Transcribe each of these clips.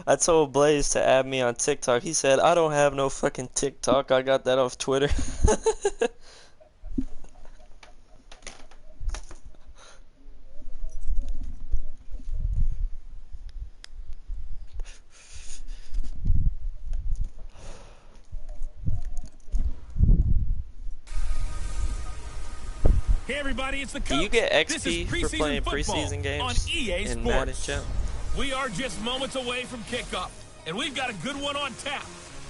I told Blaze to add me on TikTok. He said, I don't have no fucking TikTok. I got that off Twitter. Hey everybody, it's the coach. Do you get XP for playing preseason games on EA in Madden Champ? We are just moments away from kickoff, and we've got a good one on tap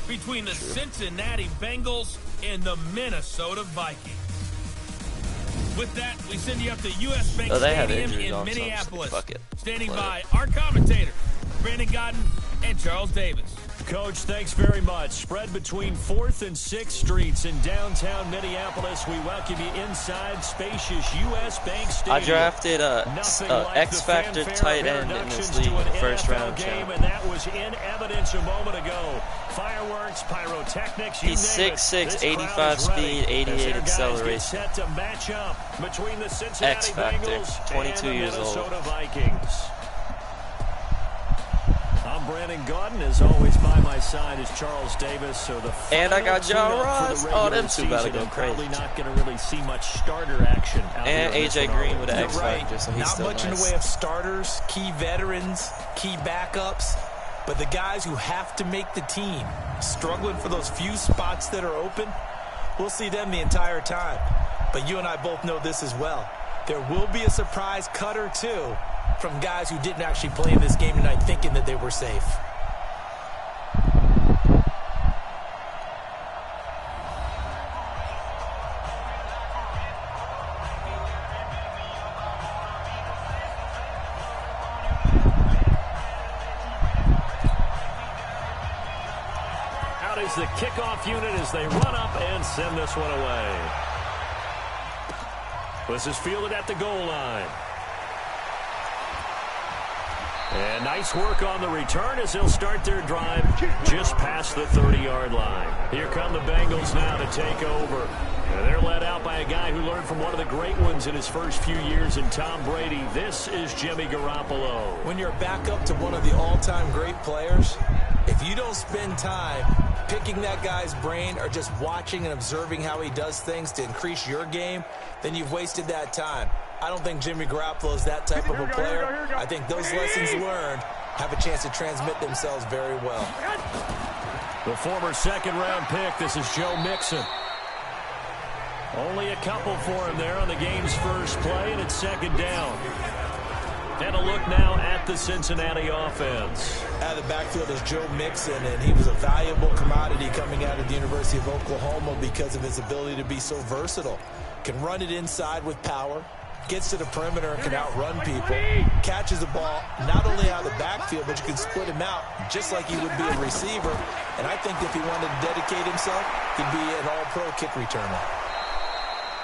between the Cincinnati Bengals and the Minnesota Vikings. With that, we send you up to US Bank Stadium in Minneapolis. Standing by our commentators, Brandon Godden and Charles Davis. Coach, thanks very much. Spread between 4th and 6th Streets in downtown Minneapolis. We welcome you inside spacious U.S. Bank Stadium. I drafted a X-Factor tight end in this league, first round champ. And that was in evidence a moment ago. Fireworks, pyrotechnics, he's 6'6", 85 speed, 88 acceleration. Set to match up between the Cincinnati X-Factor, Bengals 22 and the years old. Minnesota Vikings. I'm Brandon Godden, as always by my side is Charles Davis. So the and I got John Ross. Oh, them two about to go crazy. Probably not going to really see much starter action. And AJ Green with an X Factor, so he's not still much nice. In the way of starters, key veterans, key backups, but the guys who have to make the team, struggling for those few spots that are open, we'll see them the entire time. But you and I both know this as well. There will be a surprise cut or two from guys who didn't actually play in this game tonight thinking that they were safe. Out is the kickoff unit as they run up and send this one away. This is fielded at the goal line. And nice work on the return as they'll start their drive just past the 30-yard line. Here come the Bengals now to take over. And they're led out by a guy who learned from one of the great ones in his first few years in Tom Brady. This is Jimmy Garoppolo. When you're back up to one of the all-time great players, if you don't spend time picking that guy's brain or just watching and observing how he does things to increase your game, then you've wasted that time. I don't think Jimmy Garoppolo is that type of a player. I think those lessons learned have a chance to transmit themselves very well. The former second-round pick, this is Joe Mixon. Only a couple for him there on the game's first play, and it's second down. And a look now at the Cincinnati offense. Out of the backfield is Joe Mixon, and he was a valuable commodity coming out of the University of Oklahoma because of his ability to be so versatile. Can run it inside with power, gets to the perimeter and can outrun people, catches the ball not only out of the backfield, but you can split him out just like he would be a receiver. And I think if he wanted to dedicate himself, he'd be an all-pro kick returner.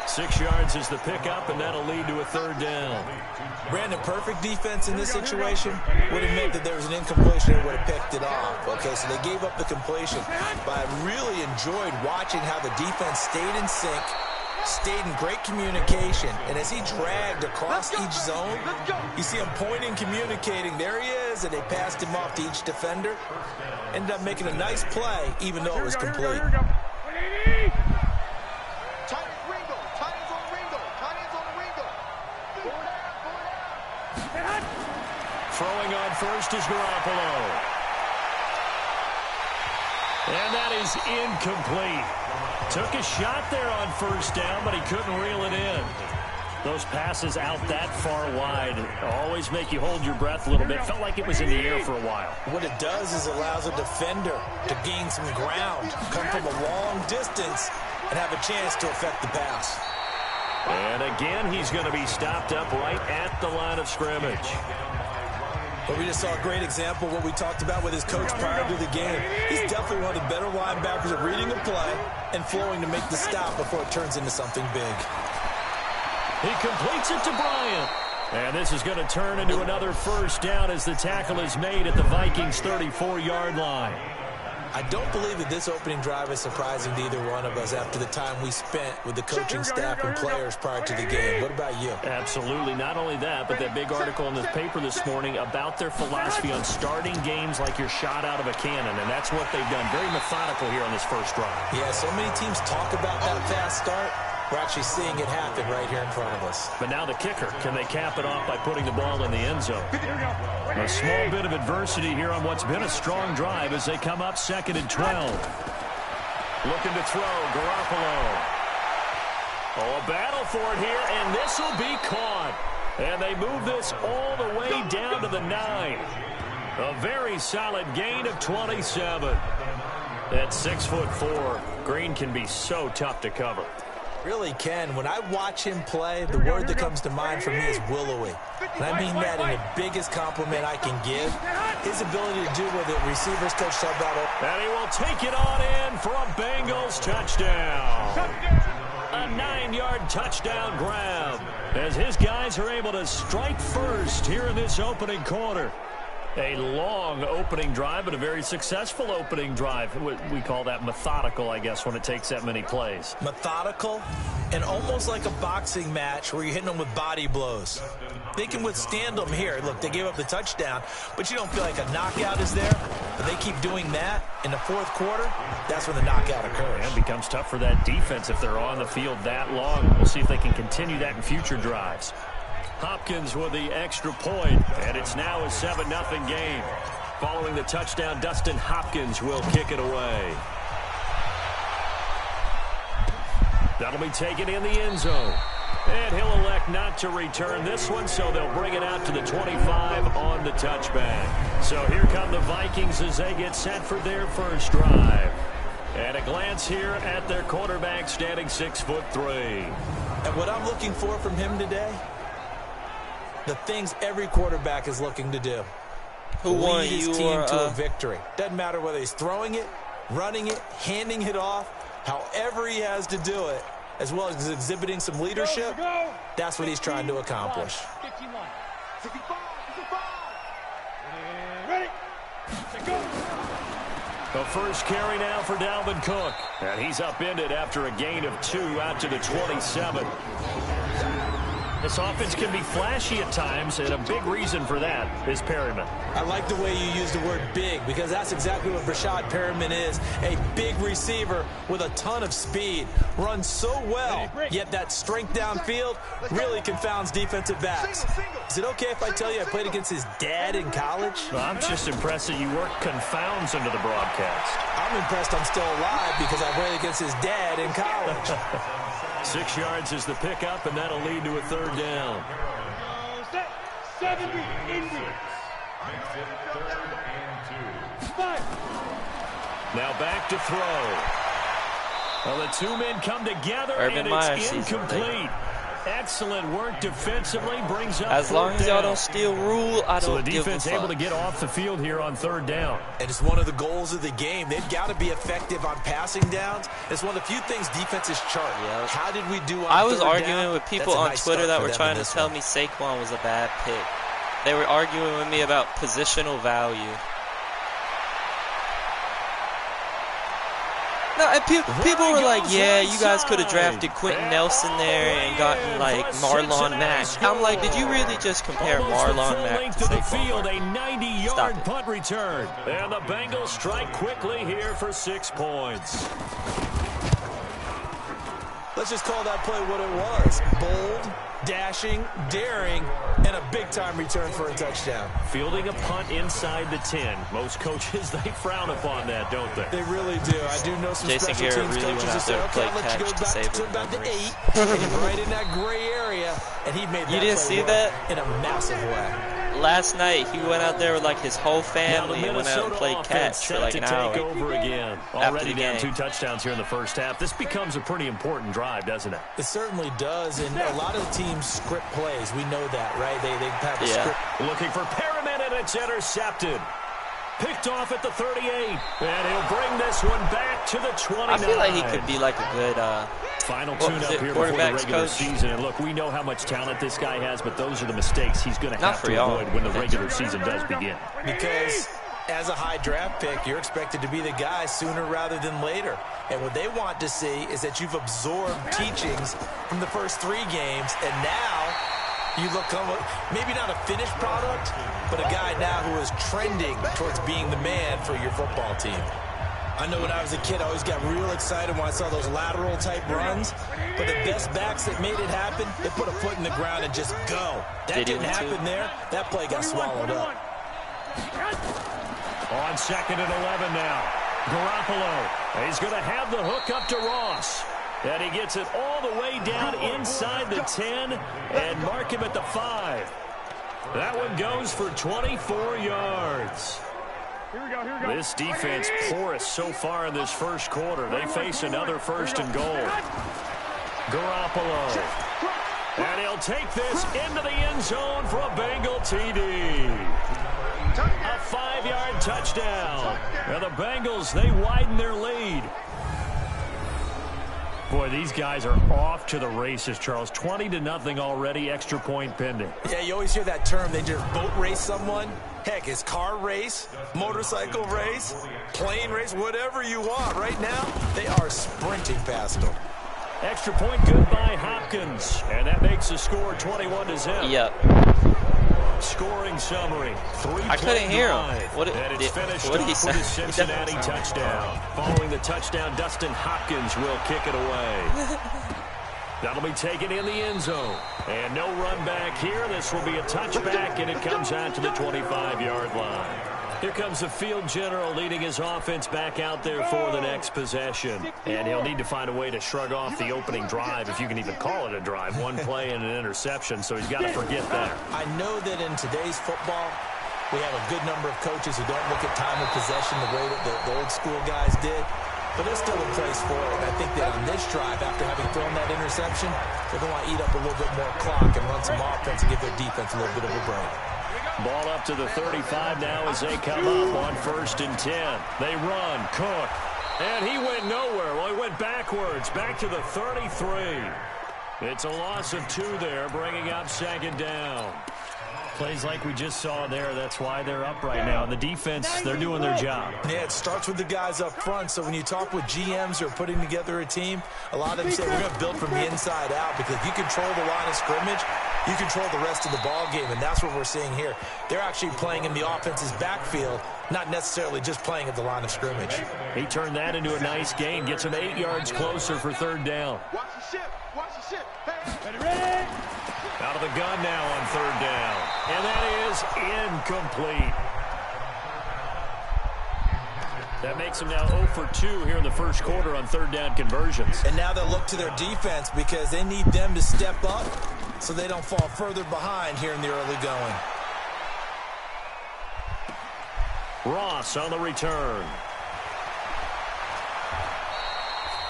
6 yards is the pickup, and that'll lead to a third down. Brandon, perfect defense in this situation would have meant that there was an incompletion and would have picked it off. Okay, so they gave up the completion. But I really enjoyed watching how the defense stayed in sync, stayed in great communication, and as he dragged across each zone, you see him pointing, communicating, there he is, and they passed him off to each defender. Ended up making a nice play, even though it was complete. Throwing on first is Garoppolo. And that is incomplete. Took a shot there on first down, but he couldn't reel it in. Those passes out that far wide always make you hold your breath a little bit. Felt like it was in the air for a while. What it does is allows a defender to gain some ground, come from a long distance, and have a chance to affect the pass. And again, he's going to be stopped up right at the line of scrimmage. But we just saw a great example of what we talked about with his coach prior to the game. He's definitely one of the better linebackers at reading a play and flowing to make the stop before it turns into something big. He completes it to Bryant. And this is going to turn into another first down as the tackle is made at the Vikings' 34-yard line. I don't believe that this opening drive is surprising to either one of us after the time we spent with the coaching staff and players prior to the game. What about you? Absolutely. Not only that, but that big article in the paper this morning about their philosophy on starting games like you're shot out of a cannon, and that's what they've done. Very methodical here on this first drive. Yeah, so many teams talk about that fast start. We're actually seeing it happen right here in front of us. But now the kicker. Can they cap it off by putting the ball in the end zone? A small bit of adversity here on what's been a strong drive as they come up 2nd and 12. Looking to throw, Garoppolo. Oh, a battle for it here, and this will be caught. And they move this all the way down to the 9. A very solid gain of 27. At 6'4", Green can be so tough to cover. Really can. When I watch him play, the word that comes to mind for me is willowy. And I mean that in the biggest compliment I can give. His ability to do what the receivers coach talked about. And he will take it on in for a Bengals touchdown. A 9-yard touchdown grab as his guys are able to strike first here in this opening quarter. A long opening drive, but a very successful opening drive. We call that methodical, I guess, when it takes that many plays. Methodical and almost like a boxing match where you're hitting them with body blows. They can withstand them here. Look, they gave up the touchdown, but you don't feel like a knockout is there. But they keep doing that in the fourth quarter, that's when the knockout occurs. And it becomes tough for that defense if they're on the field that long. We'll see if they can continue that in future drives. Hopkins with the extra point, and it's now a 7-0 game. Following the touchdown, Dustin Hopkins will kick it away. That'll be taken in the end zone. And he'll elect not to return this one, so they'll bring it out to the 25 on the touchback. So here come the Vikings as they get set for their first drive. And a glance here at their quarterback standing 6'3". And what I'm looking for from him today, the things every quarterback is looking to do. Who won? Lead his team to a victory. Doesn't matter whether he's throwing it, running it, handing it off, however he has to do it, as well as exhibiting some leadership, that's what he's trying to accomplish. The first carry now for Dalvin Cook. And he's upended after a gain of 2 out to the 27. This offense can be flashy at times, and a big reason for that is Perryman. I like the way you use the word big, because that's exactly what Brashad Perryman is. A big receiver with a ton of speed. Runs so well, yet that strength downfield really confounds defensive backs. Is it okay if I tell you I played against his dad in college? Well, I'm just impressed that you work confounds into the broadcast. I'm impressed I'm still alive because I played against his dad in college. 6 yards is the pickup, and that'll lead to a 3rd down. 70 Now back to throw. Well, the two men come together, Urban and Meyer it's incomplete. Excellent work defensively, brings up as long as y'all down. don't steal rule, I So don't the give a defense fuck. able to get off the field here on 3rd down. And it's one of the goals of the game. They've got to be effective on passing downs. It's one of the few things defenses chart. Yeah. How did we do on I was 3rd arguing down? with people That's a on nice Twitter start that for were them trying in to this tell one. me Saquon was a bad pick. They were arguing with me about positional value. No, and people were like, yeah, you guys could have drafted Quentin Nelson there and gotten, like, Marlon Mack. I'm like, did you really just compare Marlon Mack to Saquon? A 90-yard it. punt return. And the Bengals strike quickly here for 6 points. Let's just call that play what it was. Bold, dashing, daring, and a big-time return for a touchdown. Fielding a punt inside the 10. Most coaches, they frown upon that, don't they? They really do. I do know some Jason special Garrett teams really coaches went who out say, there to okay, play I'll let you catch go to save back to his about the memories. 8, and right in that gray area, and he made that You didn't play see work that? in a massive way. Last night, he went out there with, like, his whole family and went out and played catch for, like, an hour. Take over again. After Already the down game. 2 touchdowns here in the first half. This becomes a pretty important drive, doesn't it? It certainly does, and a lot of the teams script plays. We know that, right? They have a script. Looking for Perriman, and it's intercepted. Picked off at the 38, and he'll bring this one back to the 29. I feel like he could be, like, a good Final what was tune-up it, here before the quarterbacks regular coach? season. And look, we know how much talent this guy has, but those are the mistakes he's going to Not have for to y'all. avoid when the regular season does begin. Because as a high draft pick, you're expected to be the guy sooner rather than later. And what they want to see is that you've absorbed teachings from the first 3 games, and now you look maybe not a finished product, but a guy now who is trending towards being the man for your football team. I know when I was a kid, I always got real excited when I saw those lateral-type runs. But the best backs that made it happen, they put a foot in the ground and just go. That didn't happen there. That play got swallowed up. On 2nd and 11 now. Garoppolo. He's going to have the hook up to Ross. And he gets it all the way down inside the 10 and mark him at the 5. That one goes for 24 yards. Here we go. This defense porous so far in this first quarter. They face another 1st and goal. Garoppolo. And he'll take this into the end zone for a Bengal TD. A 5-yard touchdown. And the Bengals, they widen their lead. Boy, these guys are off to the races, Charles. 20-0 already, extra point pending. Yeah, you always hear that term, they just boat race someone. Heck, it's car race, motorcycle race, plane race, whatever you want. Right now, they are sprinting past them. Extra point good by Hopkins. And that makes the score 21-0. Yep. Scoring summary. I couldn't hear him. What did he say? With a Cincinnati touchdown. Following the touchdown, Dustin Hopkins will kick it away. That'll be taken in the end zone. And no run back here. This will be a touchback, and it comes out to the 25-yard line. Here comes the field general leading his offense back out there for the next possession. And he'll need to find a way to shrug off the opening drive, if you can even call it a drive. 1 play and an interception, so he's got to forget that. I know that in today's football, we have a good number of coaches who don't look at time of possession the way that the old school guys did. But there's still a place for it. And I think that on this drive, after having thrown that interception, they're going to want to eat up a little bit more clock and run some offense and give their defense a little bit of a break. Ball up to the 35 now as they come up on 1st and 10. They run. Cook. And he went nowhere. Well, he went backwards. Back to the 33. It's a loss of 2 there, bringing up 2nd down. Plays like we just saw there. That's why they're up right now. And the defense, they're doing their job. Yeah, it starts with the guys up front. So when you talk with GMs who are putting together a team, a lot of them say we're going to build from the inside out, because if you control the line of scrimmage, you control the rest of the ball game, and that's what we're seeing here. They're actually playing in the offense's backfield, not necessarily just playing at the line of scrimmage. He turned that into a nice gain, gets him 8 yards closer for 3rd down. Watch the ship. Watch the ship. Hey, ready? Out of the gun now on 3rd down. And that is incomplete. That makes them now 0 for 2 here in the first quarter on 3rd down conversions. And now they'll look to their defense, because they need them to step up so they don't fall further behind here in the early going. Ross on the return.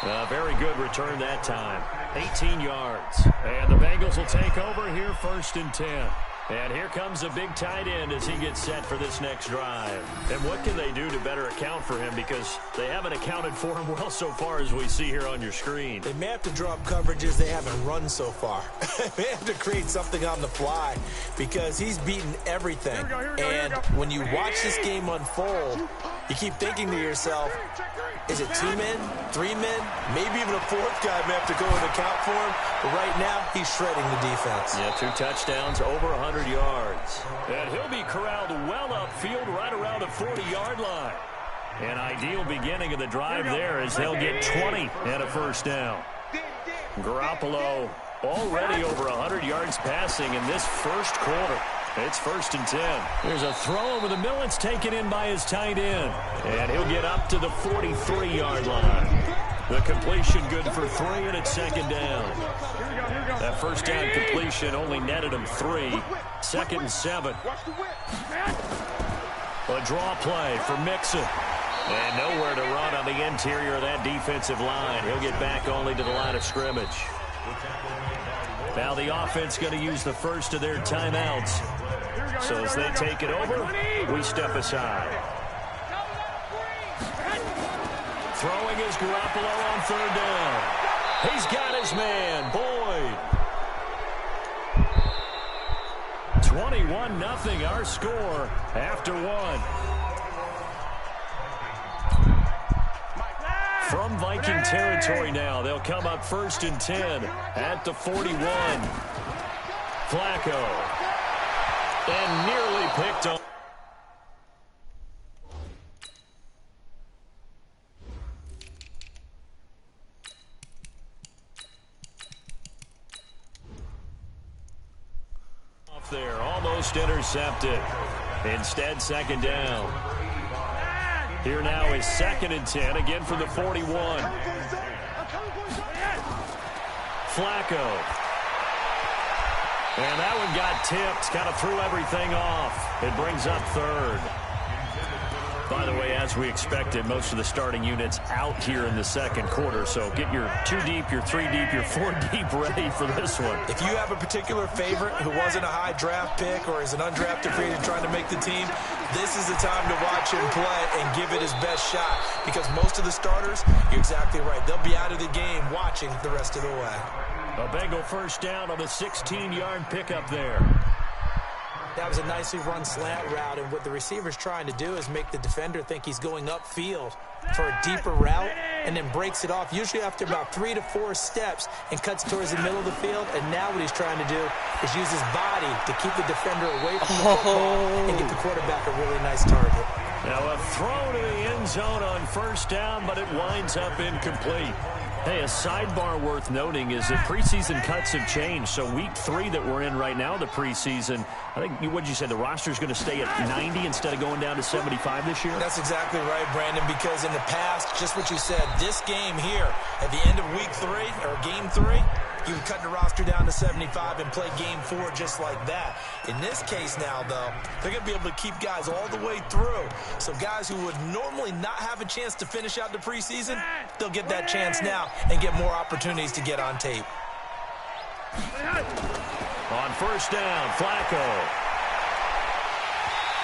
A very good return that time. 18 yards. And the Bengals will take over here 1st and 10. And here comes a big tight end as he gets set for this next drive. And what can they do to better account for him? Because they haven't accounted for him well so far, as we see here on your screen. They may have to draw up coverages they haven't run so far. They have to create something on the fly, because he's beaten everything. And when you watch this game unfold, you keep thinking to yourself, is it 2 men, 3 men, maybe even a 4th guy may have to go and account for him. But right now, he's shredding the defense. Yeah, 2 touchdowns, over 100 yards. And he'll be corralled well upfield right around the 40-yard line. An ideal beginning of the drive there, as they'll get 20 and a 1st down. Garoppolo already over 100 yards passing in this first quarter. It's 1st and 10. There's a throw over the middle. It's taken in by his tight end. And he'll get up to the 43-yard line. The completion good for 3, and it's 2nd down. That 1st down completion only netted him 3. 2nd and 7. A draw play for Mixon. And nowhere to run on the interior of that defensive line. He'll get back only to the line of scrimmage. Now the offense going to use the first of their timeouts. So as they take it over, we step aside. Throwing is Garoppolo on 3rd down. He's got his man, Boyd. 21-0 our score after 1. From Viking territory now, they'll come up 1st and 10 at the 41. Flacco. And nearly picked up. Off there, almost intercepted. Instead, 2nd down. Here now is 2nd and 10, again from the 41. Flacco. And that one got tipped, kind of threw everything off. It brings up 3rd. By the way, as we expected, most of the starting units out here in the 2nd quarter. So get your 2 deep, your 3 deep, your 4 deep ready for this one. If you have a particular favorite who wasn't a high draft pick or is an undrafted free agent trying to make the team, this is the time to watch him play and give it his best shot. Because most of the starters, you're exactly right, they'll be out of the game watching the rest of the way. A Bengal 1st down on the 16-yard pickup there. That was a nicely run slant route, and what the receiver's trying to do is make the defender think he's going upfield for a deeper route and then breaks it off, usually after about 3 to 4 steps, and cuts towards the middle of the field. And now what he's trying to do is use his body to keep the defender away from the football and get the quarterback a really nice target. Now a throw to the end zone on 1st down, but it winds up incomplete. Hey, a sidebar worth noting is that preseason cuts have changed. So week 3 that we're in right now, the preseason, I think, what did you say, the roster's going to stay at 90 instead of going down to 75 this year? That's exactly right, Brandon, because in the past, just what you said, this game here, at the end of week 3, or game 3, you would cut the roster down to 75 and play game 4 just like that. In this case now, though, they're going to be able to keep guys all the way through. So guys who would normally not have a chance to finish out the preseason, they'll get that chance now and get more opportunities to get on tape. On 1st down, Flacco.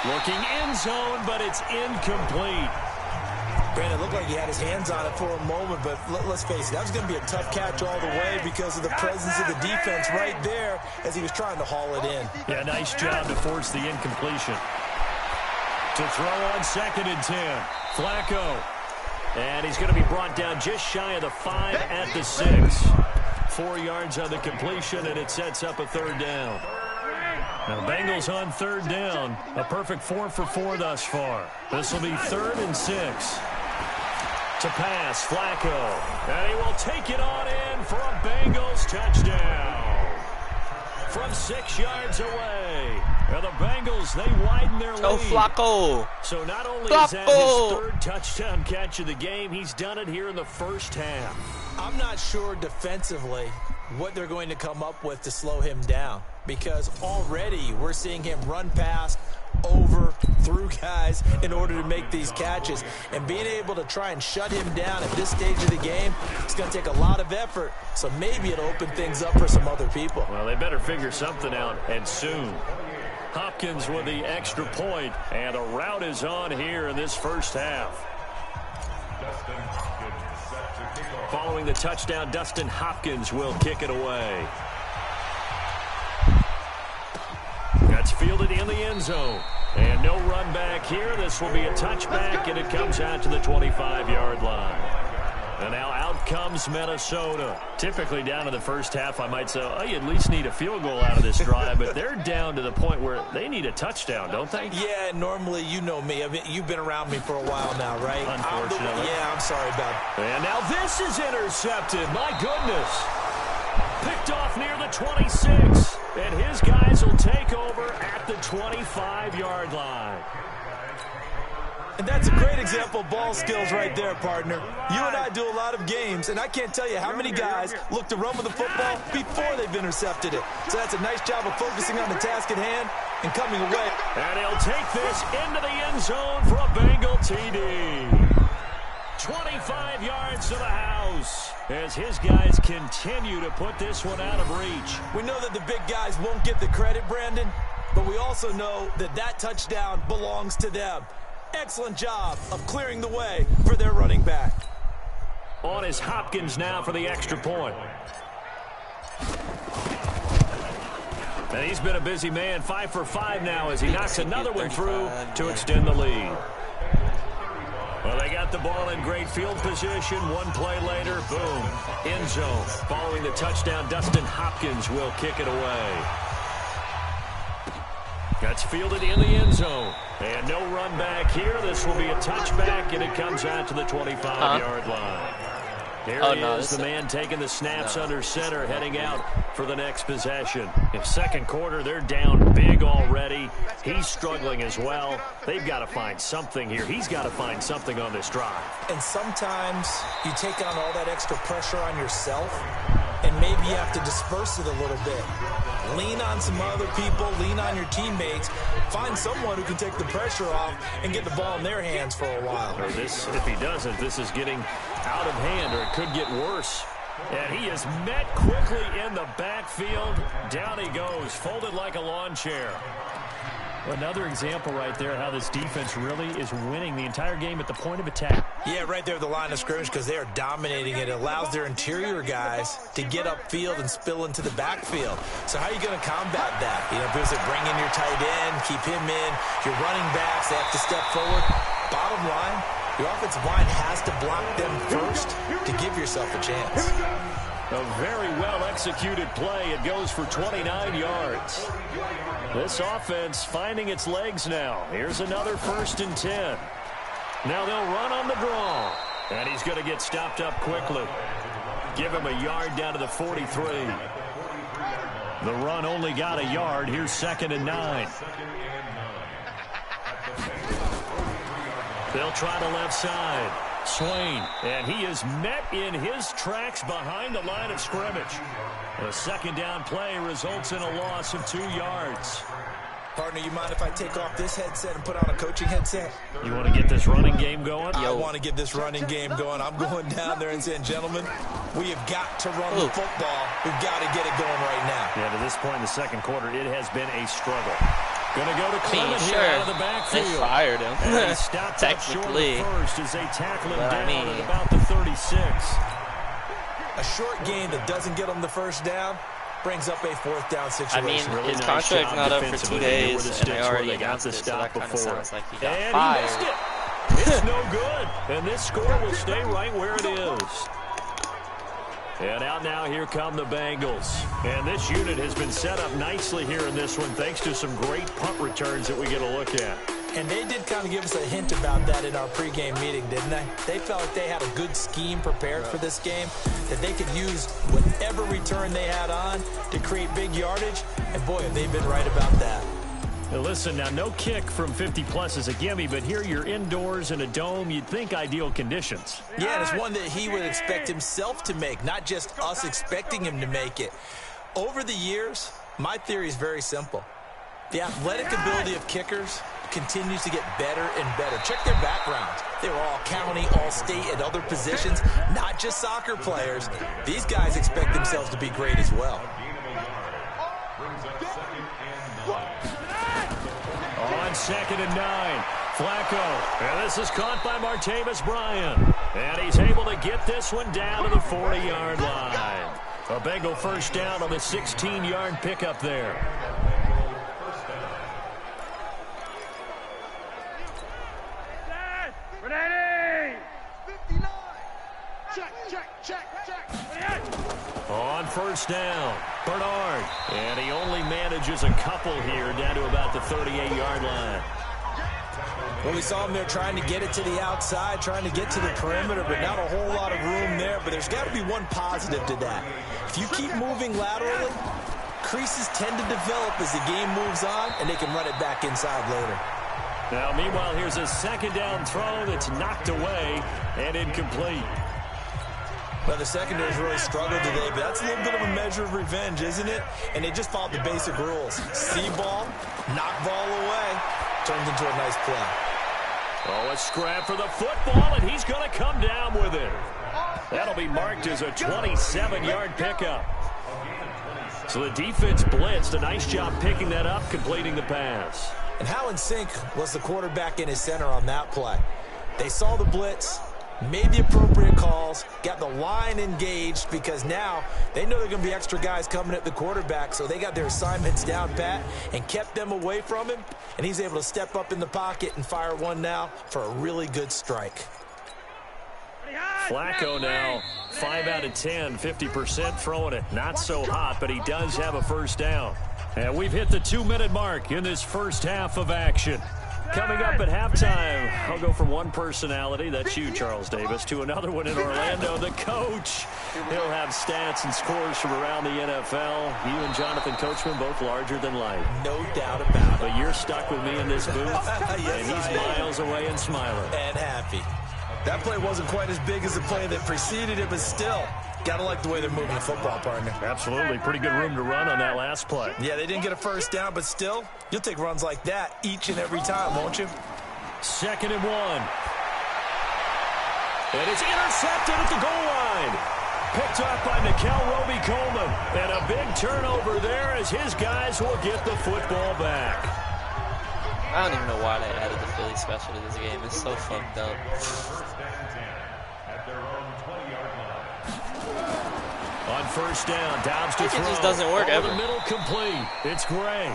Looking end zone, but it's incomplete. Brandon, it looked like he had his hands on it for a moment, but let's face it, that was going to be a tough catch all the way because of the presence of the defense right there as he was trying to haul it in. Yeah, nice job to force the incompletion. To throw on 2nd and 10, Flacco. And he's going to be brought down just shy of the 5 at the 6. 4 yards on the completion, and it sets up a 3rd down. Now, Bengals on 3rd down. A perfect 4 for 4 thus far. This will be 3rd and 6. To pass, Flacco. And he will take it on in for a Bengals touchdown. From 6 yards away. And the Bengals, they widen their lead. Oh, Flacco. So not only is that his 3rd touchdown catch of the game, he's done it here in the 1st half. I'm not sure defensively what they're going to come up with to slow him down, because already we're seeing him run past, over, through guys in order to make these catches. And being able to try and shut him down at this stage of the game, it's going to take a lot of effort. So maybe it'll open things up for some other people. Well, they better figure something out, and soon. Hopkins with the extra point, and a rout is on here in this 1st half. Following the touchdown, Dustin Hopkins will kick it away. That's fielded in the end zone. And no run back here. This will be a touchback, and it comes out to the 25-yard line. And now out comes Minnesota. Typically down to the 1st half, I might say, oh, you at least need a field goal out of this drive. But they're down to the point where they need a touchdown, don't they? Yeah, normally, you know me. I mean, you've been around me for a while now, right? Unfortunately. I'm sorry about it. And now this is intercepted. My goodness. Picked off near the 26. And his guys will take over at the 25-yard line. And that's a great example of ball skills right there, partner. You and I do a lot of games, and I can't tell you how many guys look to run with the football before they've intercepted it. So that's a nice job of focusing on the task at hand and coming away. And he'll take this into the end zone for a Bengal TD. 25 yards to the house as his guys continue to put this one out of reach. We know that the big guys won't get the credit, Brandon, but we also know that that touchdown belongs to them. Excellent job of clearing the way for their running back. On is Hopkins now for the extra point. And he's been a busy man, 5 for 5 now as he knocks another one through to extend the lead. Well, they got got the ball in great field position. One play later, boom, end zone. Following the touchdown, Dustin Hopkins will kick it away. That's fielded in the end zone. And no run back here. This will be a touchback, and it comes out to the 25-yard line. Here he is, the man taking the snaps under center, heading out for the next possession. In second quarter, they're down big already. He's struggling as well. They've got to find something here. He's got to find something on this drive. And sometimes you take on all that extra pressure on yourself, and maybe you have to disperse it a little bit. Lean on some other people, lean on your teammates, find someone who can take the pressure off and get the ball in their hands for a while. Or this, if he doesn't, this is getting out of hand, or it could get worse. And he is met quickly in the backfield. Down he goes, folded like a lawn chair. Another example right there how this defense really is winning the entire game at the point of attack. Yeah, right there at the line of scrimmage, because they are dominating it. It allows their interior guys to get upfield and spill into the backfield. So how are you going to combat that? You know, because they bring in your tight end, keep him in. Your running backs, they have to step forward. Bottom line, your offensive line has to block them first to give yourself a chance. A very well-executed play. It goes for 29 yards. This offense finding its legs now. Here's another 1st and 10. Now they'll run on the draw. And he's going to get stopped up quickly. Give him a yard down to the 43. The run only got a yard. Here's 2nd and 9. They'll try the left side. Swain, and he is met in his tracks behind the line of scrimmage. A second down play results in a loss of 2 yards. Partner, you mind if I take off this headset and put on a coaching headset? You want to get this running game going? I want to get this running game going. I'm going down there and saying, gentlemen, we have got to run the football. We've got to get it going right now. Yeah, to this point in the second quarter, it has been a struggle. Going to go to Clement here out of the backfield. They fired him. And he stopped up short of the first as they tackle him down at about the 36. A short gain that doesn't get him the first down brings up a 4th down situation. I mean, really his nice contract's not up for 2 days, and they already got announced the it, so stop that kind of before. sounds like he got And fired. he missed it. It's no good. And this score will stay right where it is. And out now, here come the Bengals. And this unit has been set up nicely here in this one, thanks to some great punt returns that we get a look at. And they did kind of give us a hint about that in our pregame meeting, didn't they? They felt like they had a good scheme prepared for this game, that they could use whatever return they had on to create big yardage. And boy, have they been right about that. Now listen, now no kick from 50-plus is a gimme, but here you're indoors in a dome. You'd think ideal conditions. Yeah, and it's one that he would expect himself to make, not just us expecting him to make it. Over the years, my theory is very simple. The athletic ability of kickers continues to get better and better. Check their backgrounds. They were all county, all state, at other positions, not just soccer players. These guys expect themselves to be great as well. On 2nd and 9, Flacco. And this is caught by Martavis Bryant. And he's able to get this one down to the 40-yard line. A Bengal 1st down on the 16-yard pickup there. On 1st down, Bernard. And he only manages a couple here down to about the 38-yard line. Well, we saw him there trying to get it to the outside, trying to get to the perimeter, but not a whole lot of room there. But there's got to be one positive to that. If you keep moving laterally, creases tend to develop as the game moves on, and they can run it back inside later. Now, meanwhile, here's a 2nd down throw that's knocked away and incomplete. Well, the secondary's really struggled today, but that's a little bit of a measure of revenge, isn't it? And they just followed the basic rules. See ball, knock ball away, turns into a nice play. Oh, a scrap for the football, and he's going to come down with it. That'll be marked as a 27-yard pickup. So the defense blitzed. A nice job picking that up, completing the pass. And how in sync was the quarterback in his center on that play? They saw the blitz, made the appropriate calls, got the line engaged, because now they know there are going to be extra guys coming at the quarterback, so they got their assignments down pat and kept them away from him, and he's able to step up in the pocket and fire one now for a really good strike. Flacco now 5 out of 10, 50% throwing it. Not so hot, but he does have a first down. And we've hit the 2-minute mark in this first half of action. Coming up at halftime, I'll go from one personality, that's you, Charles Davis, to another one in Orlando, the coach. He'll have stats and scores from around the NFL. You and Jonathan Coachman, both larger than life. No doubt about it. But you're stuck with me in this booth, Yes, and he's miles away and smiling. And happy. That play wasn't quite as big as the play that preceded it, but still, gotta like the way they're moving the football, partner. Absolutely. Pretty good room to run on that last play. Yeah, they didn't get a first down, but still, you'll take runs like that each and every time, won't you? 2nd and 1. And it's intercepted at the goal line. Picked up by Nikel Roby-Coleman. And a big turnover there as his guys will get the football back. I don't even know why they added the Philly special to this game. It's so fucked up. On first down, Dobbs to throw. It just doesn't work ever. The middle complete. It's Gray.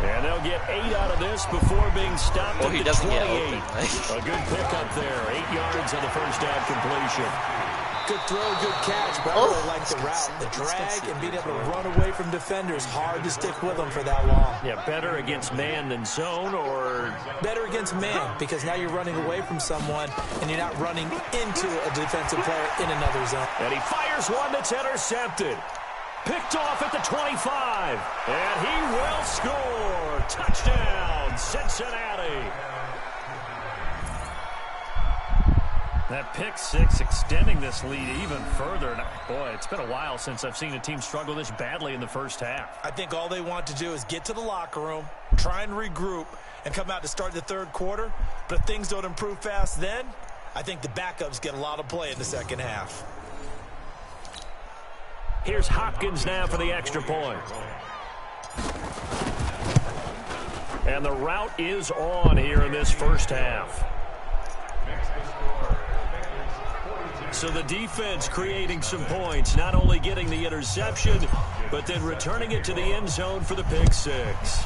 And they'll get 8 out of this before being stopped at he the doesn't 28. get open. A good pickup there. 8 yards on the first down completion. Good throw, good catch, but I really like the route. The drag and being able to run away from defenders, hard to stick with them for that long. Yeah, better against man than zone, or better against man, because now you're running away from someone and you're not running into a defensive player in another zone. And he fires one that's intercepted. Picked off at the 25. And he will score. Touchdown, Cincinnati. That pick six extending this lead even further. And boy, it's been a while since I've seen a team struggle this badly in the first half. I think all they want to do is get to the locker room, try and regroup, and come out to start the third quarter. But if things don't improve fast then, I think the backups get a lot of play in the second half. Here's Hopkins now for the extra point. And the route is on here in this first half. So the defense creating some points, not only getting the interception, but then returning it to the end zone for the pick six.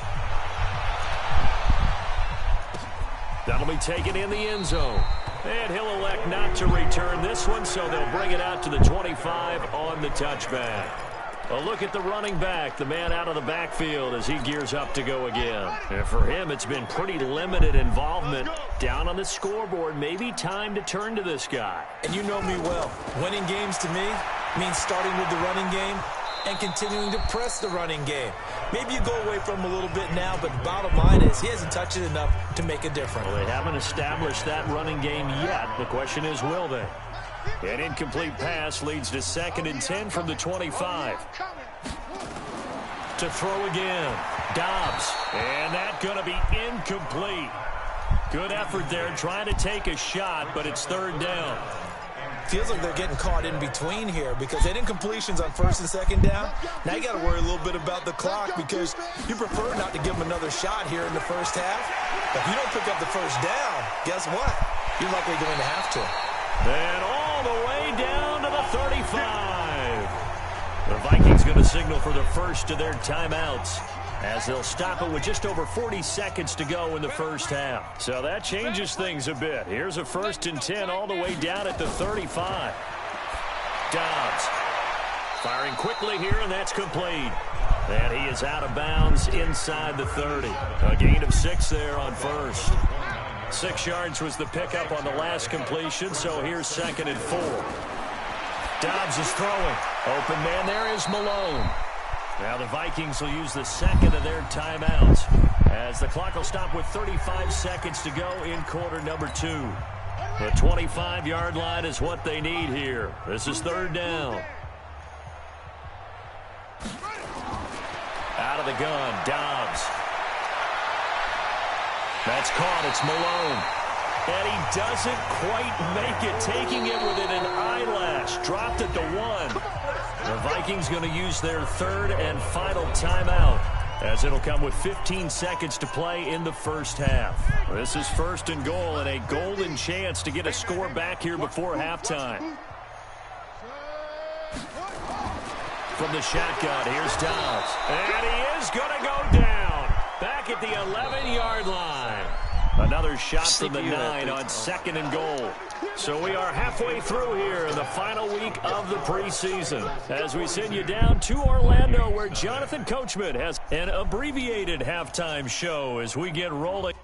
That'll be taken in the end zone. And he'll elect not to return this one, so they'll bring it out to the 25 on the touchback. A look at the running back, the man out of the backfield as he gears up to go again. And for him, it's been pretty limited involvement. Down on the scoreboard, maybe time to turn to this guy. And you know me well. Winning games to me means starting with the running game and continuing to press the running game. Maybe you go away from him a little bit now, but the bottom line is he hasn't touched it enough to make a difference. Well, they haven't established that running game yet. The question is, will they? An incomplete pass leads to 2nd and 10 from the 25. To throw again. Dobbs. And that's going to be incomplete. Good effort there trying to take a shot, but it's 3rd down. Feels like they're getting caught in between here because they did incompletions on 1st and 2nd down. Now you got to worry a little bit about the clock because you prefer not to give them another shot here in the first half. But if you don't pick up the first down, guess what? You're likely going to have to. And all the way down to the 35. The Vikings going to signal for the first of their timeouts as they'll stop it with just over 40 seconds to go in the first half. So that changes things a bit. Here's a 1st and 10 all the way down at the 35. Dobbs firing quickly here, and that's complete. And he is out of bounds inside the 30. A gain of 6 there on first. 6 yards was the pickup on the last completion, so here's 2nd and 4. Dobbs is throwing. Open man there is Malone. Now the Vikings will use the 2nd of their timeouts as the clock will stop with 35 seconds to go in quarter number 2. The 25-yard line is what they need here. This is 3rd down. Out of the gun, Dobbs. That's caught. It's Malone. And he doesn't quite make it, taking it within an eyelash. Dropped at the 1. The Vikings going to use their 3rd and final timeout as it'll come with 15 seconds to play in the first half. This is 1st and goal and a golden chance to get a score back here before halftime. From the shotgun, here's Dobbs. And he is going to go down. Back at the 11-yard line. Another shot from the 9 on 2nd and goal. So we are halfway through here in the final week of the preseason as we send you down to Orlando, where Jonathan Coachman has an abbreviated halftime show as we get rolling.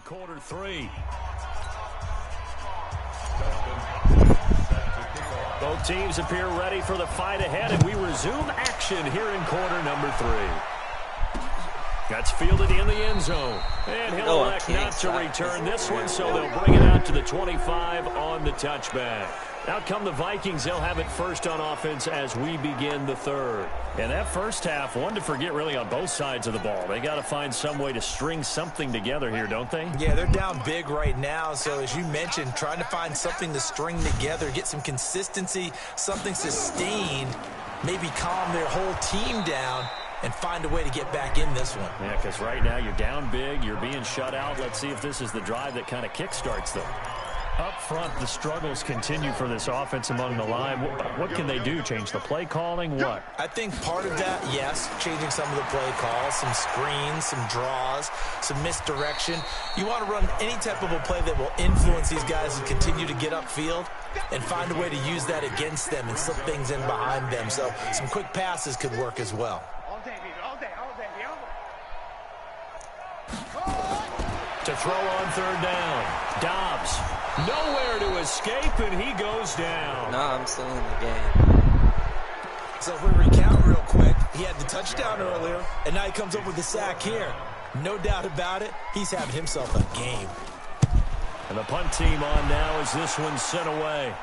Quarter 3. Both teams appear ready for the fight ahead, and we resume action here in quarter number 3. That's fielded in the end zone. And he'll elect not to return this one, so they'll bring it out to the 25 on the touchback. Out come the Vikings. They'll have it first on offense as we begin the third. And that first half, one to forget really on both sides of the ball. They got to find some way to string something together here, don't they? Yeah, they're down big right now. So as you mentioned, trying to find something to string together, get some consistency, something sustained, maybe calm their whole team down and find a way to get back in this one. Yeah, because right now you're down big, you're being shut out. Let's see if this is the drive that kind of kickstarts them. Up front, the struggles continue for this offense among the line. What can they do? Change the play calling? What? I think part of that, yes, changing some of the play calls, some screens, some draws, some misdirection. You want to run any type of a play that will influence these guys to continue to get upfield and find a way to use that against them and slip things in behind them. So some quick passes could work as well. To throw on third down. Dobbs, nowhere to escape, and he goes down. No, I'm still in the game. So if we recount real quick, he had the touchdown earlier, and now he comes up with the sack here. No doubt about it, he's having himself a game. And the punt team on now as this one's sent away.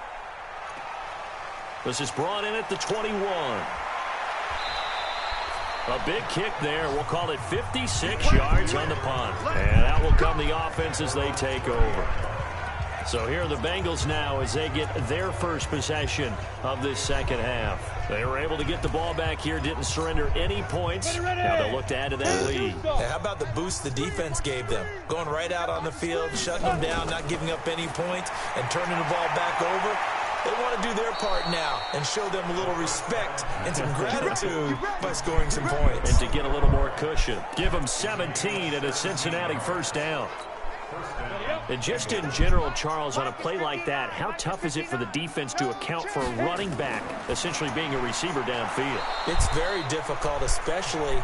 This is brought in at the 21. A big kick there. We'll call it 56 yards on the punt. And out will come the offense as they take over. So here are the Bengals now as they get their first possession of this second half. They were able to get the ball back here, didn't surrender any points. Now they'll look to add to that lead. Hey, how about the boost the defense gave them? Going right out on the field, shutting them down, not giving up any points, and turning the ball back over. They want to do their part now and show them a little respect and some gratitude by scoring some points. And to get a little more cushion. Give them 17 at a Cincinnati first down. And just in general, Charles, on a play like that, how tough is it for the defense to account for a running back essentially being a receiver downfield? It's very difficult, especially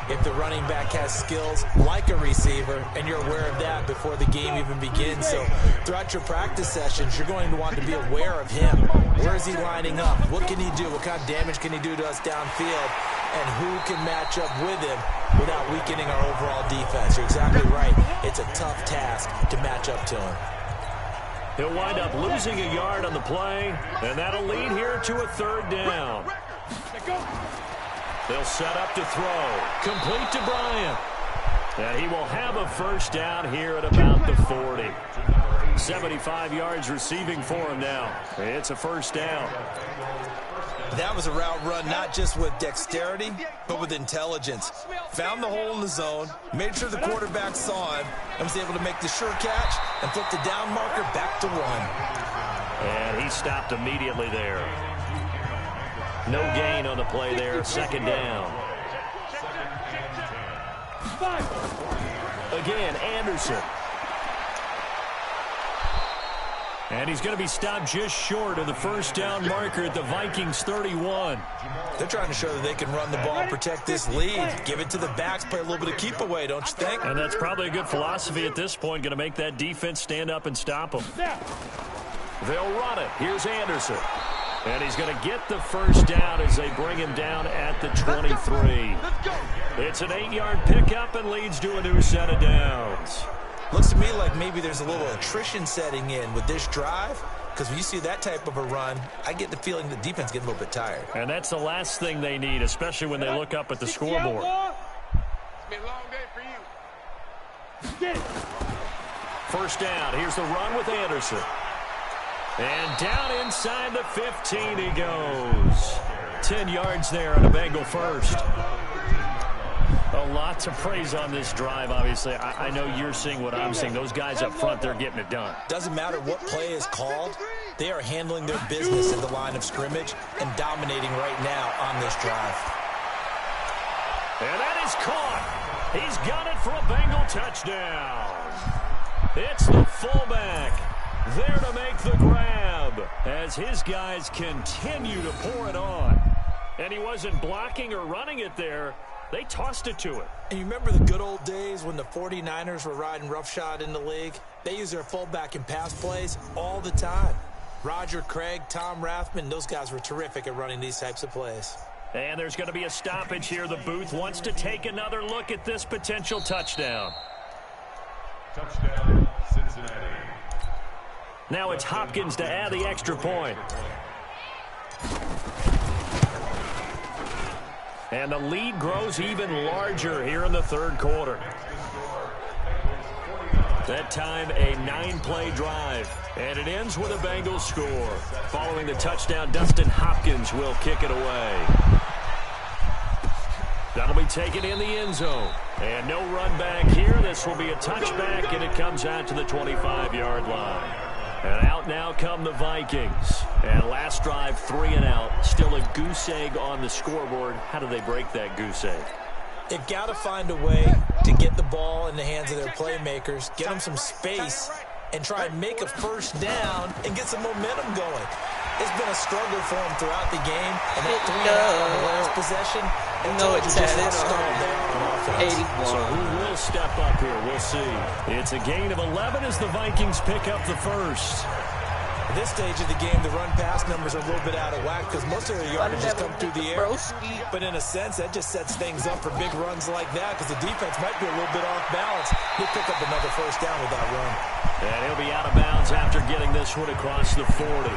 if the running back has skills like a receiver, and you're aware of that before the game even begins. So throughout your practice sessions, you're going to want to be aware of him. Where is he lining up? What can he do? What kind of damage can he do to us downfield? And who can match up with him without weakening our overall defense? You're exactly right. It's a tough task to match up to him. He'll wind up losing a yard on the play, and that'll lead here to a third down. They'll set up to throw. Complete to Bryant. And he will have a first down here at about the 40. 75 yards receiving for him now. It's a first down. That was a route run not just with dexterity, but with intelligence. Found the hole in the zone, made sure the quarterback saw him, and was able to make the sure catch and flip the down marker back to 1. And he stopped immediately there. No gain on the play there. Second down. Again, Anderson. And he's going to be stopped just short of the first down marker at the Vikings 31. They're trying to show that they can run the ball, protect this lead, give it to the backs, play a little bit of keep away, don't you think? And that's probably a good philosophy at this point, going to make that defense stand up and stop them. They'll run it. Here's Anderson. And he's going to get the first down as they bring him down at the 23. It's an 8-yard pickup and leads to a new set of downs. Looks to me like maybe there's a little attrition setting in with this drive, because when you see that type of a run, I get the feeling the defense getting a little bit tired. And that's the last thing they need, especially when they look up at the scoreboard. It's been a long day for you. First down. Here's the run with Anderson. And down inside the 15 he goes. 10 yards there on a Bengal first. A lot to praise on this drive, obviously. I know you're seeing what I'm seeing. Those guys up front, they're getting it done. Doesn't matter what play is called. They are handling their business at the line of scrimmage and dominating right now on this drive. And that is caught. He's got it for a Bengal touchdown. It's the fullback there to make the grab as his guys continue to pour it on. And he wasn't blocking or running it there. They tossed it to him. And you remember the good old days when the 49ers were riding roughshod in the league? They use their fullback in pass plays all the time. Roger Craig, Tom Rathman, those guys were terrific at running these types of plays. And there's going to be a stoppage here. The booth wants to take another look at this potential touchdown. Touchdown, Cincinnati. Now it's Hopkins to add the extra point. And the lead grows even larger here in the third quarter. That time, a 9-play drive. And it ends with a Bengals score. Following the touchdown, Dustin Hopkins will kick it away. That'll be taken in the end zone. And no run back here. This will be a touchback, and it comes out to the 25-yard line. And out now come the Vikings. And last drive, 3 and out. Still a goose egg on the scoreboard. How do they break that goose egg? They've got to find a way to get the ball in the hands of their playmakers, get them some space, and try and make a first down and get some momentum going. It's been a struggle for them throughout the game, and that 3 and out on the last possession, it's just at stalled there on offense. 81. So who will step up here? We'll see. It's a gain of 11 as the Vikings pick up the first. At this stage of the game, the run-pass numbers are a little bit out of whack because most of their yardage has come through the air. But in a sense, that just sets things up for big runs like that because the defense might be a little bit off balance. He'll pick up another first down with that run. And he'll be out of bounds after getting this one across the 40.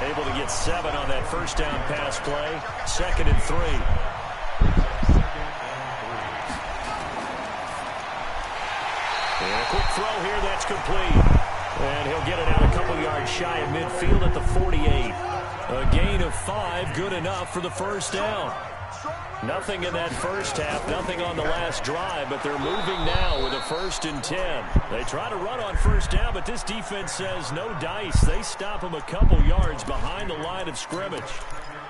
Able to get 7 on that first down pass play. 2nd and 3. And a quick throw here, that's complete. And he'll get it out a couple yards shy of midfield at the 48. A gain of 5, good enough for the first down. Nothing in that first half, nothing on the last drive, but they're moving now with a 1st and 10. They try to run on first down, but this defense says no dice. They stop them a couple yards behind the line of scrimmage.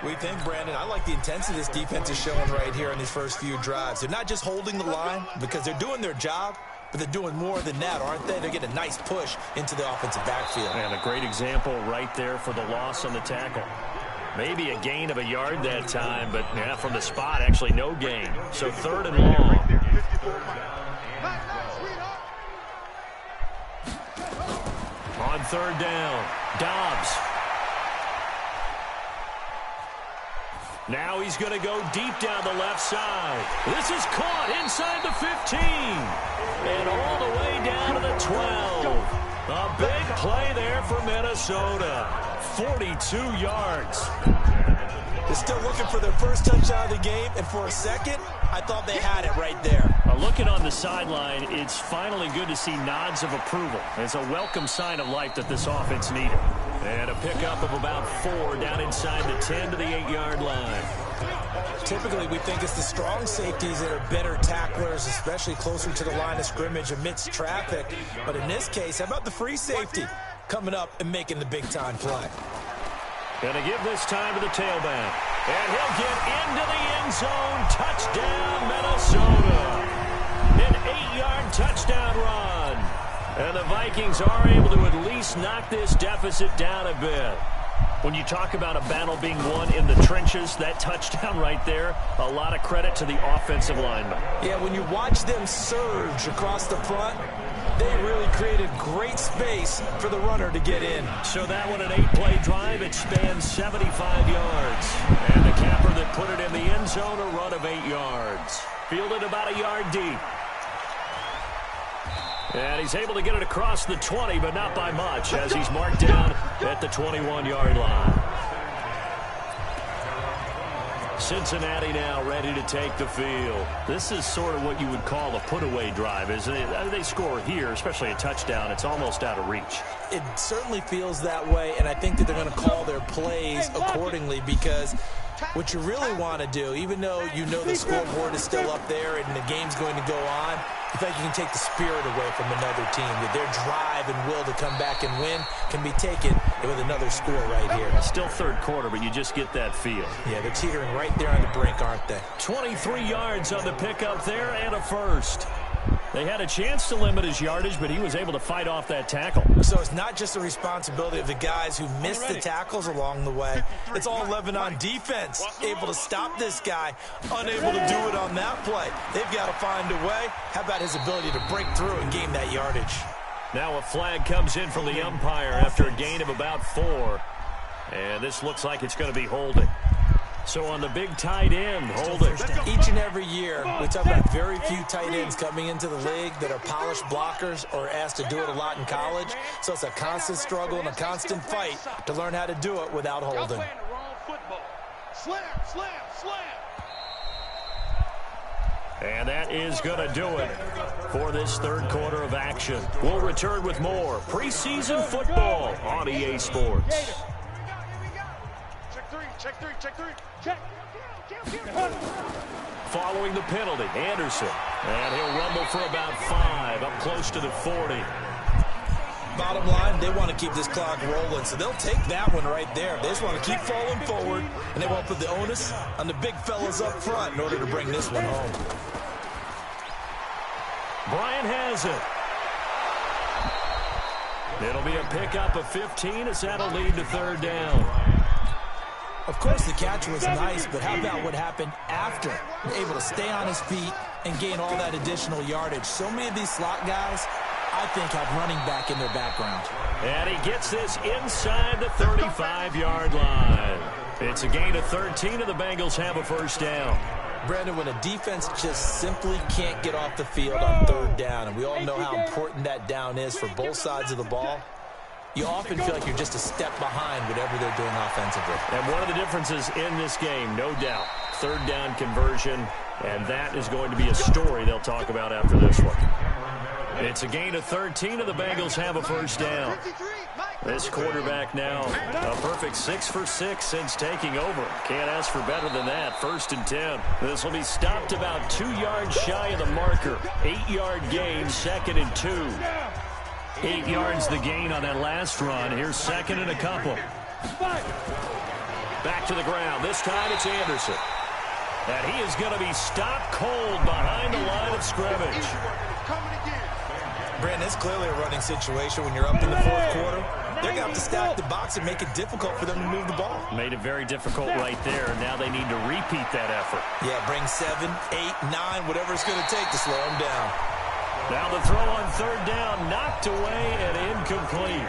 We think, Brandon, I like the intensity this defense is showing right here on these first few drives. They're not just holding the line because they're doing their job, but they're doing more than that, aren't they? They're getting a nice push into the offensive backfield. And a great example right there for the loss on the tackle. Maybe a gain of a yard that time, but yeah, from the spot, actually no gain. So 3rd and long. On 3rd down, Dobbs. Now he's going to go deep down the left side. This is caught inside the 15. And all the way down to the 12. A big play there for Minnesota. 42 yards. They're still looking for their first touchdown of the game, and for a second, I thought they had it right there. Looking on the sideline, it's finally good to see nods of approval. It's a welcome sign of life that this offense needed. And a pickup of about 4 down inside the 10 to the 8-yard line. Typically, we think it's the strong safeties that are better tacklers, especially closer to the line of scrimmage amidst traffic. But in this case, how about the free safety coming up and making the big-time play? Going to give this time to the tailback. And he'll get into the end zone. Touchdown, Minnesota. An 8-yard touchdown run. And the Vikings are able to at least knock this deficit down a bit. When you talk about a battle being won in the trenches, that touchdown right there, a lot of credit to the offensive linemen. Yeah, when you watch them surge across the front, they really created great space for the runner to get in. So that one, an 8-play drive, it spans 75 yards. And the capper that put it in the end zone, a run of 8 yards. Fielded about a yard deep. And he's able to get it across the 20, but not by much, as he's marked down at the 21-yard line. Cincinnati now ready to take the field. This is sort of what you would call a put-away drive, isn't it? They score here, especially a touchdown. It's almost out of reach. It certainly feels that way, and I think that they're going to call their plays accordingly, because what you really want to do, even though you know the scoreboard is still up there and the game's going to go on, you think you can take the spirit away from another team, that their drive and will to come back and win can be taken with another score right here. Still third quarter, but you just get that feel. Yeah, they're teetering right there on the brink, aren't they? 23 yards on the pickup there and a first. They had a chance to limit his yardage, but he was able to fight off that tackle. So it's not just the responsibility of the guys who missed the tackles along the way. It's all 11 on defense, able to stop this guy, unable to do it on that play. They've got to find a way. How about his ability to break through and gain that yardage? Now a flag comes in from the umpire after a gain of about 4. And this looks like it's going to be holding. So on the big tight end, holding. Each and every year, we talk about very few tight ends coming into the league that are polished blockers or asked to do it a lot in college. So it's a constant struggle and a constant fight to learn how to do it without holding. Slam, slam, slam. And that is going to do it for this third quarter of action. We'll return with more preseason football on EA Sports. Check three, check three. Following the penalty, Anderson. And he'll rumble for about 5, up close to the 40. Bottom line, they want to keep this clock rolling, so they'll take that one right there. They just want to keep falling forward, and they won't put the onus on the big fellas up front in order to bring this one home. Bryant has it. It'll be a pickup of 15 as that'll lead to third down. Of course, the catch was nice, but how about what happened after? Able to stay on his feet and gain all that additional yardage. So many of these slot guys, I think, have running back in their background. And he gets this inside the 35-yard line. It's a gain of 13, and the Bengals have a first down. Brandon, when a defense just simply can't get off the field on third down, and we all know how important that down is for both sides of the ball, you often feel like you're just a step behind whatever they're doing offensively. And one of the differences in this game, no doubt, third down conversion, and that is going to be a story they'll talk about after this one. It's a gain of 13, and the Bengals have a first down. This quarterback now, a perfect 6 for 6 since taking over. Can't ask for better than that. 1st and 10. This will be stopped about 2 yards shy of the marker. 8-yard gain, 2nd and 2. 8 yards the gain on that last run. Here's 2nd and a couple. Back to the ground. This time it's Anderson. And he is going to be stopped cold behind the line of scrimmage. Brandon, it's clearly a running situation when you're up in the 4th quarter. They're going to have to stack the box and make it difficult for them to move the ball. Made it very difficult right there. Now they need to repeat that effort. Yeah, bring 7, 8, 9, whatever it's going to take to slow them down. Now the throw on third down, knocked away and incomplete.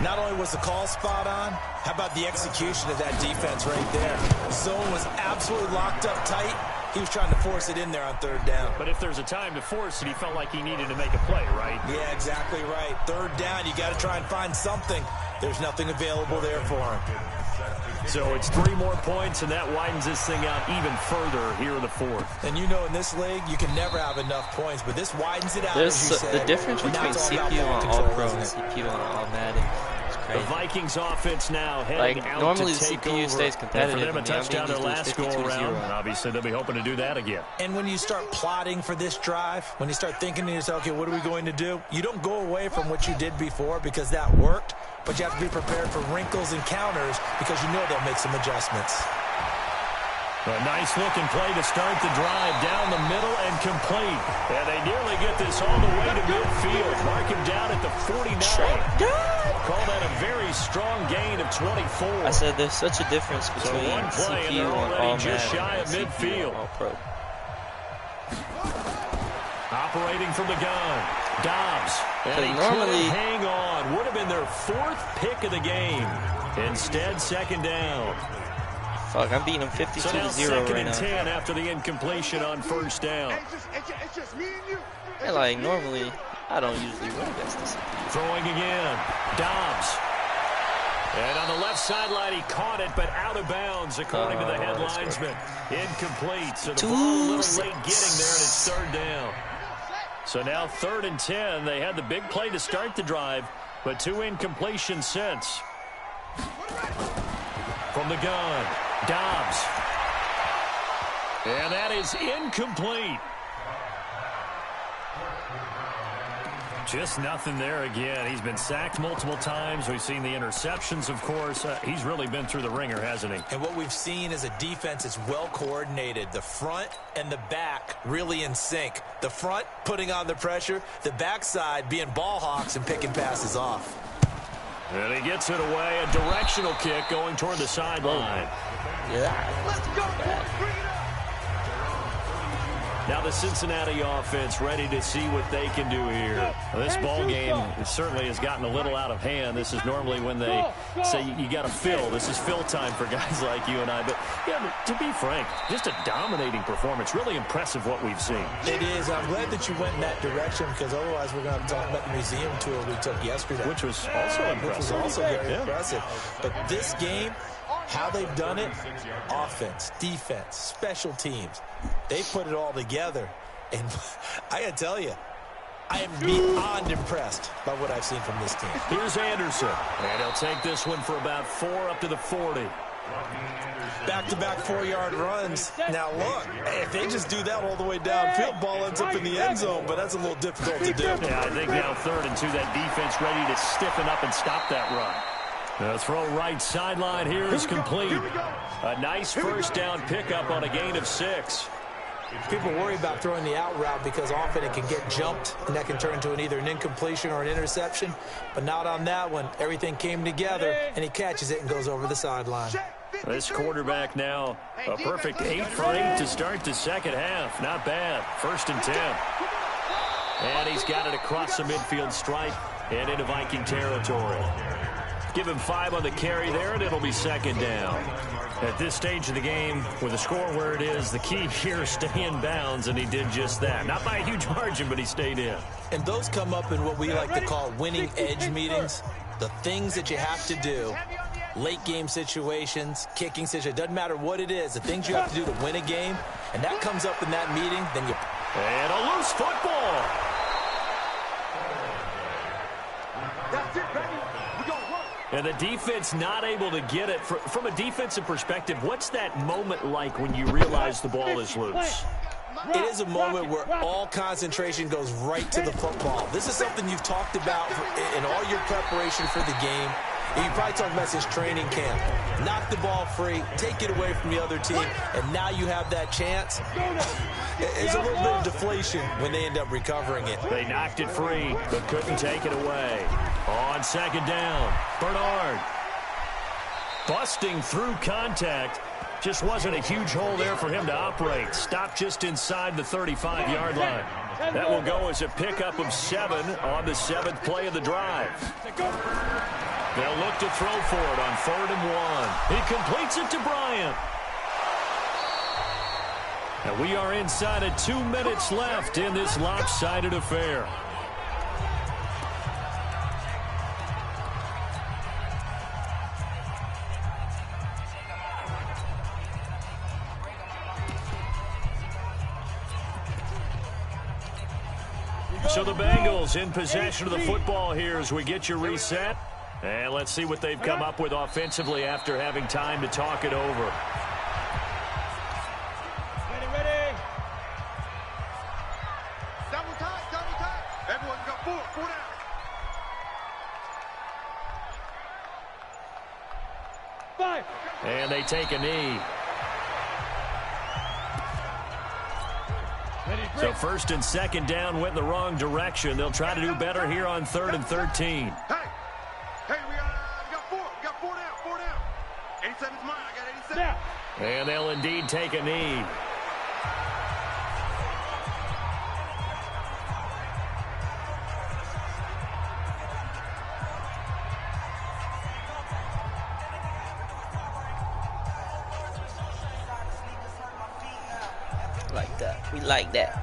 Not only was the call spot on, how about the execution of that defense right there? Zone was absolutely locked up tight. He was trying to force it in there on third down. But if there's a time to force it, he felt like he needed to make a play, right? Yeah, exactly right. Third down, you got to try and find something. There's nothing available there for him. So it's 3 more points, and that widens this thing out even further here in the 4th. And you know in this league, you can never have enough points, but this widens it out, There's as you said. the difference between CPU on All-Pro and CPU on All-Madden. The Vikings offense now heading out normally to the take CPU over. stays competitive. And for them, a touchdown their last go-around. And obviously, they'll be hoping to do that again. And when you start plotting for this drive, when you start thinking to yourself, okay, what are we going to do? You don't go away from what you did before because that worked, but you have to be prepared for wrinkles and counters because you know they'll make some adjustments. A nice-looking play to start the drive down the middle and complete. And they nearly get this all the way to midfield. Mark him down at the 49. Call that a very strong gain of 24. I said there's such a difference between one play CPU on All-Madden just shy of and midfield. CPU on All-Pro. Operating from the gun, Dobbs. And he normally couldn't hang on. Would have been their 4th pick of the game. Instead, 2nd down. Fuck, I'm beating him 52-0 So now right 2nd and now. 10 after the incompletion on 1st down. It's just me and you. And like normally, I don't usually run against the CPU. Throwing again, Dobbs. And on the left sideline, he caught it, but out of bounds, according to the head linesman. Incomplete. So the ball a little late getting there, and it's third down. So now 3rd and 10. They had the big play to start the drive, but 2 incompletions since. From the gun, Dobbs. And that is incomplete. Just nothing there again. He's been sacked multiple times. We've seen the interceptions, of course. He's really been through the ringer, hasn't he? And what we've seen is a defense that's well coordinated. The front and the back really in sync. The front putting on the pressure. The backside being ball hawks and picking passes off. And he gets it away. A directional kick going toward the sideline. Yeah. Let's go, boys. Bring it up. Now the Cincinnati offense ready to see what they can do here. This ball game certainly has gotten a little out of hand. This is normally when they say you got to fill. This is fill time for guys like you and I. But yeah, to be frank, just a dominating performance. Really impressive what we've seen. It is. I'm glad that you went in that direction because otherwise we're going to have to talk about the museum tour we took yesterday. Which was also impressive. Which was also very impressive. But this game, how they've done it, offense, defense, special teams, they put it all together. And I got to tell you, I am beyond impressed by what I've seen from this team. Here's Anderson. And he'll take this one for about 4 up to the 40. Back-to-back 4-yard runs. Now, look, if they just do that all the way downfield, ball ends up in the end zone, but that's a little difficult to do. Yeah, I think now 3rd and 2, that defense ready to stiffen up and stop that run. The throw right sideline here is complete. A nice first down pickup on a gain of 6. People worry about throwing the out route because often it can get jumped, and that can turn into either an incompletion or an interception. But not on that one. Everything came together, and he catches it and goes over the sideline. This quarterback now a perfect 8 for 8 to start the second half. Not bad. 1st and 10. And he's got it across the midfield stripe and into Viking territory. Give him 5 on the carry there, and it'll be 2nd down. At this stage of the game, with the score where it is, the key here is stay in bounds, and he did just that. Not by a huge margin, but he stayed in. And those come up in what we like to call winning edge meetings. The things that you have to do, late game situations, kicking situations, doesn't matter what it is, the things you have to do to win a game, and that comes up in that meeting, then you... And a loose football. That's it, baby. We're going to work. And the defense not able to get it. From a defensive perspective, what's that moment like when you realize the ball is loose? It is a moment where all concentration goes right to the football. This is something you've talked about in all your preparation for the game. And you probably talked about since training camp. Knock the ball free, take it away from the other team, and now you have that chance. There's a little bit of deflation when they end up recovering it. They knocked it free, but couldn't take it away. On 2nd down, Bernard. Busting through contact. Just wasn't a huge hole there for him to operate. Stopped just inside the 35-yard line. That will go as a pickup of 7 on the 7th play of the drive. They'll look to throw for it on 3rd and 1. He completes it to Bryant. And we are inside of 2 minutes left in this lopsided affair. So the Bengals in possession of the football here as we get you reset. And let's see what they've come up with offensively after having time to talk it over. Ready. Double tight. Everyone got 4 down. Five. And they take a knee. So 1st and 2nd down went in the wrong direction. They'll try to do better here on 3rd and 13. Hey, we got 4. We got 4 down. 87's mine. I got 87. Now. And they'll indeed take a knee. Like that. We like that.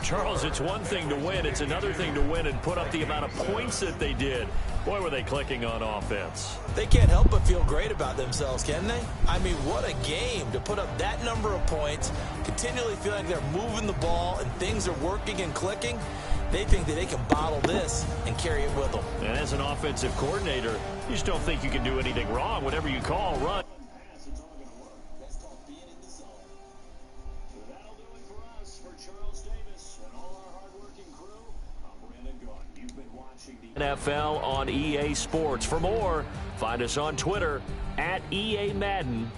Charles, it's one thing to win. It's another thing to win and put up the amount of points that they did. Boy, were they clicking on offense. They can't help but feel great about themselves, can they? I mean, what a game to put up that number of points, continually feel like they're moving the ball and things are working and clicking. They think that they can bottle this and carry it with them. And as an offensive coordinator, you just don't think you can do anything wrong. Whatever you call, run. NFL on EA Sports. For more, find us on Twitter @EA Madden.